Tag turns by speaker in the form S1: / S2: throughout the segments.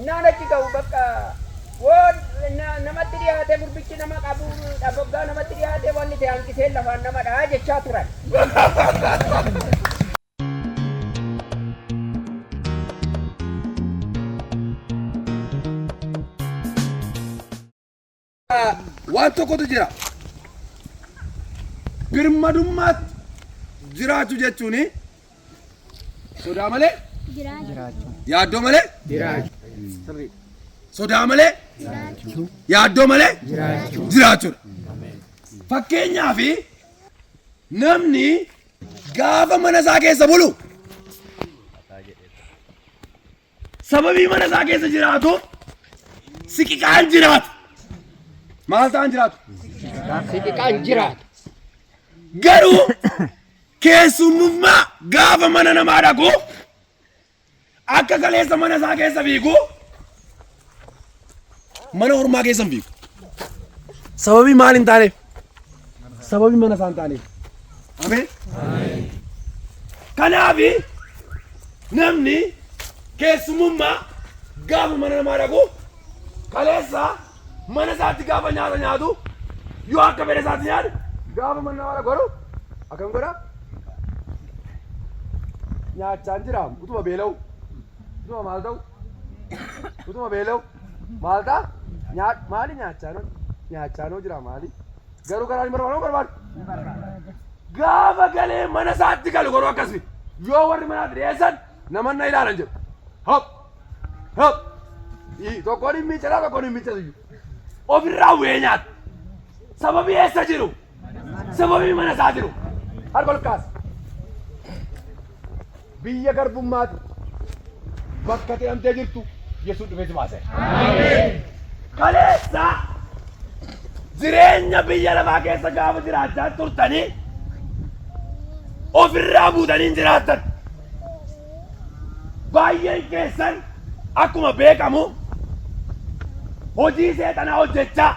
S1: Nana cikau bakka won nama tiriyaate gurbichi nama qabu dhaboggaa nama tiriyaate wanni ta'e hanqisee lafaan nama dhaa jechaa turan.
S2: Waan tokkotu jira. Birmadummaatti jiraachuu jechuun sodaa malee jiraachuu. Yaaddoo malee jiraachuu. Sodaa malee jiraachuu. Yaaddoo malee jiraachuudha. Fakkeenyaaf namni gaafa mana isaa keessa bulu sababii mana isaa keessa jiraatuuf siqiqaan jiraatu. Maal ta'an jiraatu?
S1: Siqiqaan jiraatu.
S2: Garuu keessummummaa gaafa mana namaa dhaqu akka kaleessa mana isaa keessa fiigu mana ormaa keessa hin fiigu. Sababii maal hin taaneef? Sababii mana isaa hin taaneef. Ameen. Kanaaf namni keessummummaa gaafa mana namaa dhaqu kaleessa mana isaatti gaafa nyaata nyaatu yoo akka fedhe isaatti nyaatu gaafa mana namaa godhu akkam godha nyaachaan jira utuma beela'u utuma maal ta'u utuma beela'u maal ta'a maali nyaachaanoo jira maali garuu garaan hin barbaadu gaafa galee mana isaatti galu godhu akkasii yoo warri manaatti dhiyeessan namanna ilaalan jedhu hop hop tokkoon hin miiccataa tokkoon hin miiccatu ofirraa bu'ee nyaata sababii eessa jiru sababii mana isaa jiru harka ol kaasa biyya garbummaatti bakka ta'amtee jirtu Yesuus dhufee si baase. Kaleessa jireenya biyya lafaa keessa gaafa jiraachaa turtanii ofirraa buutanii jiraattan baay'een keessan akkuma beekamu hojii seexanaa hojjechaa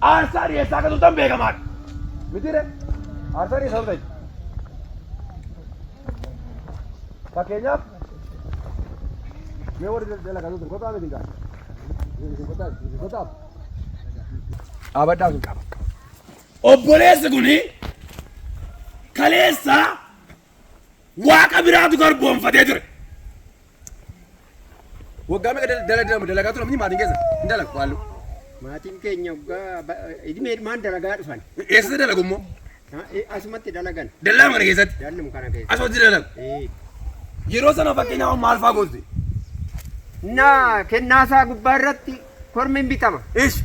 S2: aarsaa dhiyeessaa akka turtan beekamaadha. Mitiire aarsaa dhiyeessaa turtan. Fakkeenyaaf mee warri dalagaa turtan qotaa miti gaa. Qotaa. Dhaabadhaa sun qaba. Obboleessi kuni kaleessa waaqa biraatu garboomfatee ture. Waggaa meeqa dalagaa tura maatiin keessa hin dalagu waallu.
S1: Maatiin keenya waggaa idimee dalagaa dhufan.
S2: Eessatti dalagu immoo?
S1: Asumatti dalagan.
S2: Dallaa kana keessatti?
S1: Dalluma kana keessatti.
S2: Asumatti dalagu? Yeroo sana fakkeenyaaf maal fa'aa goote?
S1: Naa kennaasaa gubbaa irratti kormiin bitama.
S2: Ish.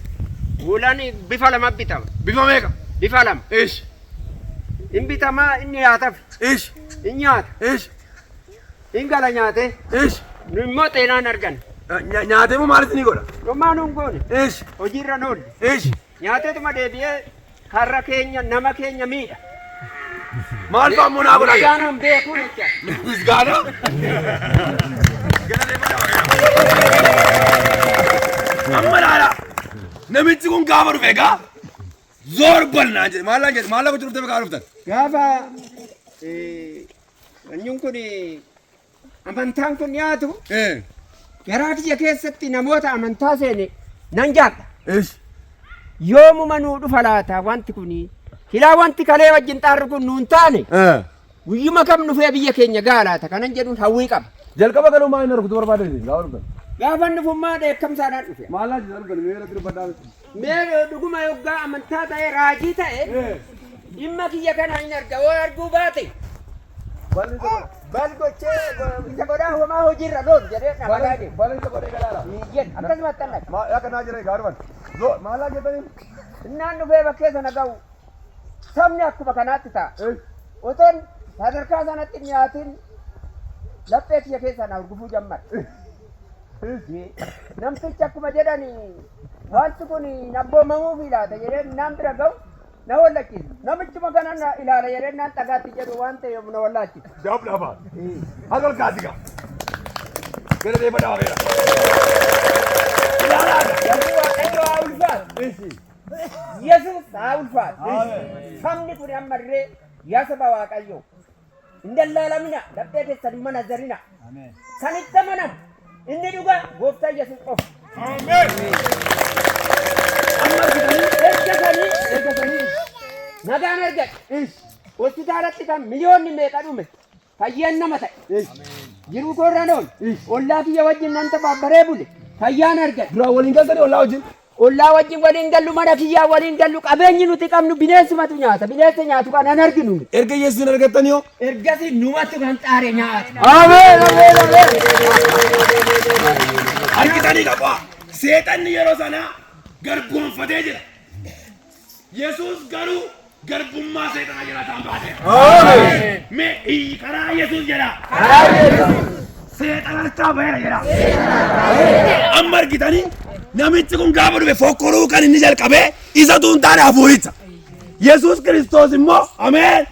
S1: Buulaan bifa lama bitama.
S2: Bifa meeqa?
S1: Bifa lama.
S2: Ish.
S1: In bitamaa inni nyaataaf.
S2: Ish.
S1: In nyaata.
S2: Ish.
S1: In gala nyaatee.
S2: Ish.
S1: Nu immoo xeenaan argan.
S2: Nyaatee moo maalitti ni godha?
S1: Dhummaa nuun goone.
S2: Ish.
S1: Hojiirra noolli.
S2: Ish.
S1: Nyaateetuma deebi'ee karra keenya nama keenya miidha.
S2: Maal fa'aa immoo naa godha?
S1: Misgaanaan beekuu jecha.
S2: Misgaana? Amma laala namichi kun gaafa dhufe egaa zorbal naan jedhe maal gochuu dhufte gaafa dhuftan?
S1: Gaafa anyuun kun amantaan kun dhiyaatu garaa kiyya keessatti namoota amantaa seene nan jaadha. Yoomuma nuu dhufa laata wanti kun hilaa wanti kalee wajjin xaarri kun nuun taane guyyuma kam dhufee biyya keenya gaalaata kanan jedhuun hawwii qaba.
S2: Jalqaba galuu maal inni rukutu barbaadani gaafa dhuftan?
S1: Gaafa dhufummaa dheekkamsaadhaan dhufe.
S2: Maal laa jedhan dhufan mee irratti dubbadhaa?
S1: Mee dhuguma yoggaa amantaa ta'e raajii ta'e dhimma kiyya kana hin arga yoo arguu baate. Bal gochee isa godhaa homaa hojiirra loon jedhee dhaabaa jiru.
S2: Bal isa godhee galaala.
S1: Jedh akkasumatti tan dhaqa.
S2: Akka naa jedhee gaafa dhufan. Maal laa jedhanii?
S1: Innaan dhufee bakkee sana ga'u sabni akkuma kanaatti ta'a. Otoon sadarkaa sanatti nyaatiin laphee kiyya keessaa na urgufuu jammar. Namtichi akkuma jedhani wanti kun nabboomamuufi laata jedhee naan bira ga'u na wallachiisa. Namichuma kana na ilaala jedhee naan dhagaatti jedhu waan ta'eef na wallachiisa.
S2: Jawaab laafaa. Hagal kaasiga. Gara deema dhaabeera. Ilaalaadha.
S1: Yesuus Waaqayyo haa ulfaatu. Yesuus haa ulfaatu. Sabni kun ammallee yaa saba Waaqayyo hin dallaalamina laphee keessan mana zarina. Sanitti amanan inni dhugaa gooftaa Yesuus qofa.
S3: Ameen.
S1: Amma ergasanii nagaan argadhe. Hospitaalatti kan miliyoonni meeqa dhume fayyaan nama ta'e. Jiruu koorraan ollaa kiyya wajjin nan tafaabbaree bule fayyaan argadhe.
S2: Duraan waliin galtanii ollaa wajjin?
S1: Ollaa wajjin waliin gallu mana kiyyaa waliin gallu qabeenyi nuti qabnu bineensumatu nyaata bineensa nyaatu kan an arginu.
S2: Erga Yesuusin argattanii hoo?
S1: Ergasii numatu kan xaare nyaata.
S2: Ameen. Argitanii qabaa. Seexanni yeroo sanaa garboomfatee jira. Yesuus garuu garbummaa seexana jiraatan baate. Ameen. Mee karaa Yesuus jedha. Karaa Yesuus. Seexanas taabeera jedha. Amma argitanii namichi kun gaafa dhufe fokkoruu kan inni jalqabee isatu hin taane hafuuricha. Yesuus Kiristoos immoo ameen.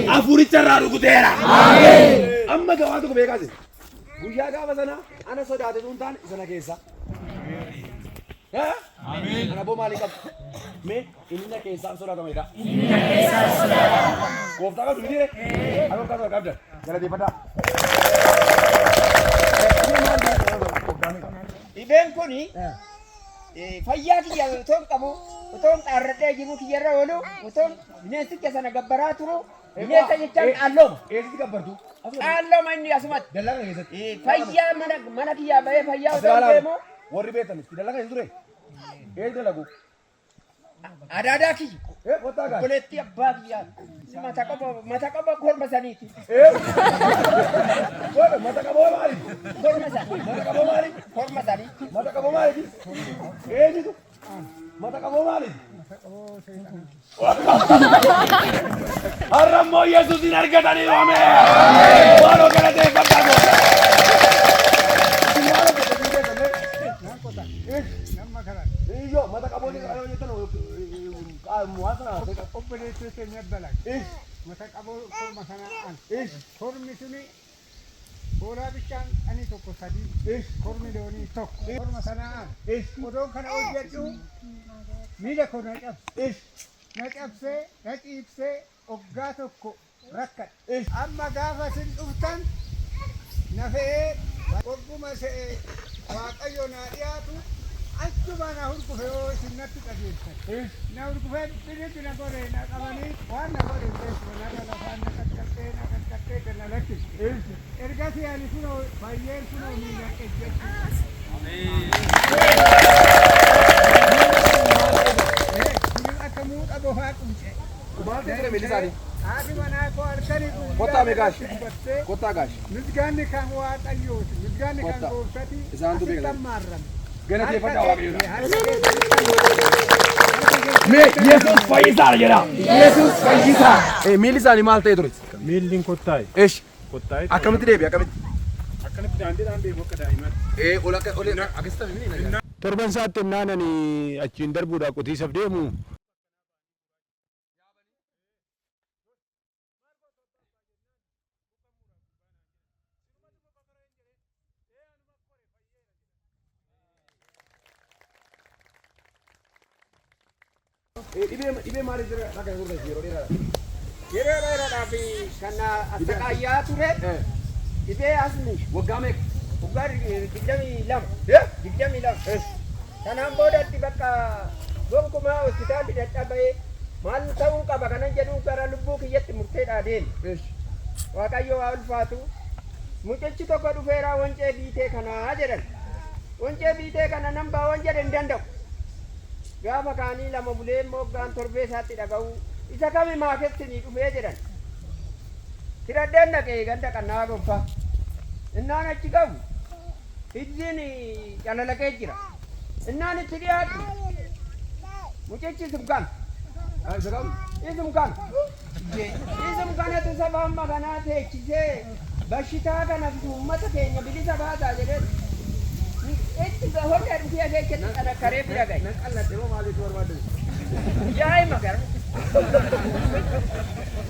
S2: Hafuuricha irraa rukuteera. Ameen. Amma gabaa tokko beekaase. Guyyaa gaafa sana ana sodaate sun taane isana keessa. Ameen. Ana boo maalii qabu? Mee inni na keessaa sodaatameedha. Inni na keessaa sodaatama. Gooftaa qabdu miti ree? Akka qabda qabda. Galateeffadhaa.
S1: Dhibeen kuni fayyaa kiyya otoo hin qabu otoo hin xaarradhee jiru kiyyarra oolu otoo bineensicha sana gabbaraa turu bineensa jechaan qaallooma.
S2: Eessitti gabbartu?
S1: Qaallooma inni asumatti.
S2: Dallaa kana keessatti?
S1: Fayyaa mana kiyyaa bahee fayyaa otoo hin deemu.
S2: Warri beektanis dallaa kana hin ture? Eessi dalagu?
S1: Adaadaa kiyya.
S2: Kottaa gaari?
S1: Koleetti abbaa kiyyaa. Mata qaba korma saniiti.
S2: Mata qaboo maali?
S1: Korma sanii.
S2: Mata qaboo maali?
S1: Korma sanii.
S2: Mata qaboo maali? Eessitu? Mata qaboo maali? Har'a immoo Yesuusin argatanii waame. Maaloo galateeffadhaa goota. Iyo mata qaboo ni qabu jettan muasana
S4: obboleettii keenya balag mata qaboo korma sanaan kormi suni boolaa bichaan ani tokko sadii kormi loonii tokko korma sanaan odoon kana hojjedhu miila koo na cabsee na ciibsee oggaa tokko rakkadhe amma gaafa sin dhuftan na fe'ee ogguma se'ee waaqayyo naa dhiyaatu achuma na hurgufe yoo isin natti qajeeltan na hurgufee dhibbitti na gore na qabanii waan na gore beekuma laga lafaan na qaqqattee ganna lakki ergasii ani kunoo baay'een kunoo miila ejjechu akka muudha bofaa qunce
S2: maaltu ture milisaanii?
S4: haati manaa koo halkanii
S2: Kottaa meeqaash? Kottaa gaash?
S4: misgaanni kan waaqayyooti misgaanni kan gooftati
S2: Isaantu beekna.
S4: asitti maarrame
S2: Galateeffadhaa waaqayyoodha. Mee Yesuus fayyisaadha jedha. Yesuus fayyisaa. Miilli isaanii maal ta'e ture?
S3: Miilli kottaa'e.
S2: Eesh.
S3: Kottaa'e.
S2: Akkamitti deebi akkamitti?
S3: Akkanatti daandii akka daa'imaatti.
S2: Ol akkasitti taphimini.
S3: Torban isaatti naanani achiin darbuudhaaf qotiisaaf deemu.
S2: Dhibee maaliif jira akka hin gurgurre yeroo dheeraadha?
S1: Yeroo dheeraadhaaf kan asxaqaayyaa ture dhibee asni
S2: Waggaa meeqa?
S1: waggaa 22. Kanaan boodatti bakka gonkumaa hospitaalli dadhabee maal ta'uu qaba kanan jedhu gara lubbuu kiyyatti murteedhaa deeme. Waaqayyo haa ulfaatu. Mucichi tokko dhufeera wancee biitee kanaa jedhan. Wancee biitee kana nan baawwan jedhe hin danda'u. Gaafa kaanii lama bulee moggaan torbee isaatti dhaga'u isa kami maakettinii dhufee jedhan. Tiradheen dhaqee ganda qannaa gonfaa. Innaan achi qabu hiddiin calalaqee jira. Innaan itti dhiyaatu mucichi isum kan. Isum kan. Isum kanatu saba amma kanaa teechisee bashitaa kana uummata keenya bilisa baasaa jedhee itti hojii dhufee keessatti xanakkaree bira gahe.
S2: Qal'adde moo maaliif barbaadde?
S1: Jaa'ima gara.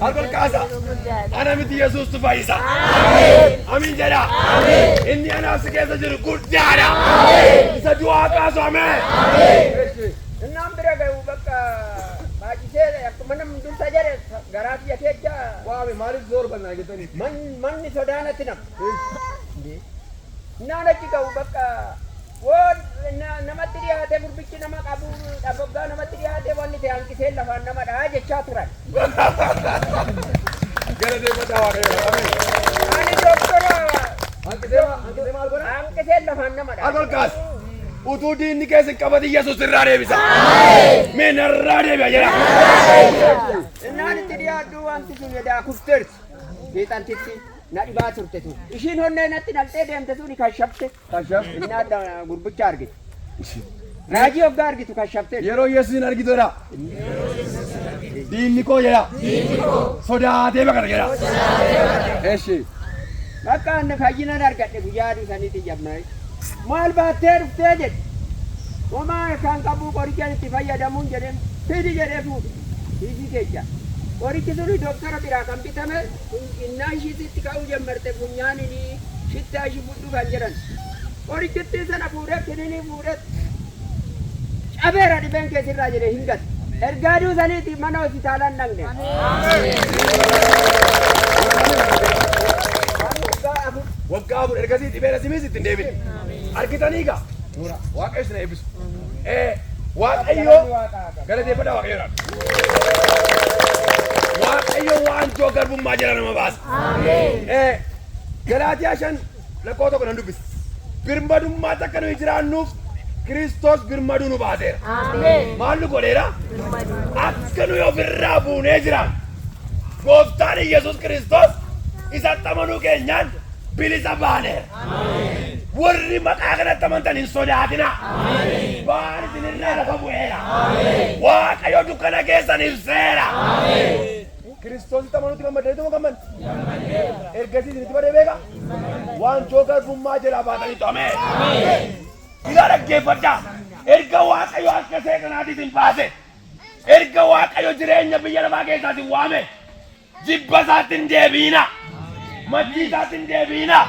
S2: Albal kaasa. Ana miti Yesuustu fayyisa. Amiin jedha. Inni anaaf si keessa jiru guddaadha. Isa du'aa kaasu ameen.
S1: Innaan bira gahu bakka baay'isee akkuma namni dursa jedhe garaa biyya keessa
S2: Waame maaliif zoor bannaa jettanii?
S1: manni sodaanatti nama. Naan achi ga'u bakka waan namatti dhiyaate gurbichi nama qabu dhaboggaa namatti dhiyaate wanni ta'e hanqisee lafaan nama dhahaa jechaa turan.
S2: Gara deemataa waaqayyo.
S1: Ani doktora
S2: Hanqisee maal godha?
S1: hanqisee lafaan nama dhahaa.
S2: Akolkaas. Utuu diinni keessa qabati Yesuus irraa deebisa. Min irraa deebi'a jedha.
S1: Naan itti dhiyaadhu wanti sun edaa kufteerti. Beexantitti na dhibaa turte sun. Ishiin honnee natti naltee deemte sun kashafte. Inni gurbicha argite. Raajii hoggaa argitu kashafte.
S2: Yeroo Yesuusin argitudha. Diinni koo jedha. Sodaatee baqata jedha. Eeshi.
S1: Bakka anna fayyinan argadhe guyyaa aduu saniiti jabnaa. Maal baattee dhuftee jedhe. Homaa kan qabu qorichaan itti fayyadamuun jedheen fidi jedhee fuudhe. Fiisii keessa. Qorichi suni doktora biraa kan bitame innaa ishiitti ka'uu jammarte funyaanini shittaa ishii fudhu kan jedhan. Qorichitti sana fuudhee kiniinii fuudhee cabeera dhibeen keessirraa jedhee hin gatte. Ergaa aduu saniiti mana hospitaalaan dhaqne.
S2: Waggaa afur ergasii dhibeera simiis ittiin deebine. Argitanii egaa. Waaqayyo isin eebbisu. Waaqayyo galateeffadhaa waaqayyoodhaan. Waaqayyo waanjoo garbummaa jala nama baasa. Galaatiyaa 5:1 nan dubbisa. Birmadummaa akka nuyi jiraannuuf Kiristoos birmaduu nu baaseera. Maal nu godheera? Akka nuyi ofirraa buunee jiraannu. Gooftaan Yesuus Kiristoos isatti amanuu keenyaan bilisa baaneera. Warri maqaa kanatti amantan hin sodaatina. Waan isinirraa lafa bu'eera. Waaqayyo dukkana keessan ibseera. Kiristoositti amanuutti gammaddeetu moo gammadde? Ergasii isinitti badee beeka? Waanjoo garbummaa jalaa baatanii xomee. Ilaa dhaggeeffadhaa. Erga Waaqayyo akka seexanaatti isin baase. Erga Waaqayyo jireenya biyya lafaa keessaa isin waame. Jibba isaatti hin deebiina. Maddii isaatti hin deebiina.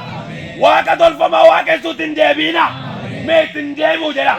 S2: Waaqa tolfamaa waaqessuutti hin deebiina. Mee ittiin deemuu jedha.